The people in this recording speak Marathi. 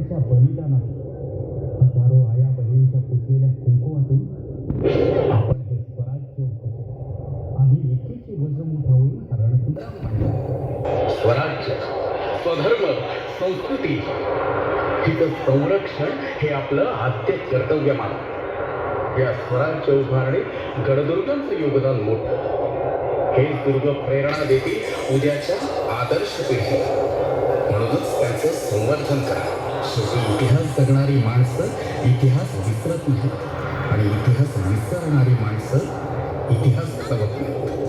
त्यांच्या बलिदानात हजारो आया बहिणींच्या पुजलेल्या कुंकुमातून आपण हे स्वराज्य उभारले. आम्ही एकीची वजन उठवून रणसंग्राम मांडला. स्वराज्य, स्वधर्म, संस्कृती हिचं संरक्षण हे आपलं आद्य कर्तव्य मानलं. या स्वराज्य उभारणीत गडदुर्गांचं योगदान मोठं. हे दुर्ग प्रेरणा देतील उद्याच्या आदर्श पिढी. म्हणूनच त्यांचं संवर्धन करा. शेवटी इतिहास जगणारी माणसं इतिहास विसरत नाहीत आणि इतिहास विसरणारी माणसं इतिहास घडवत नाहीत.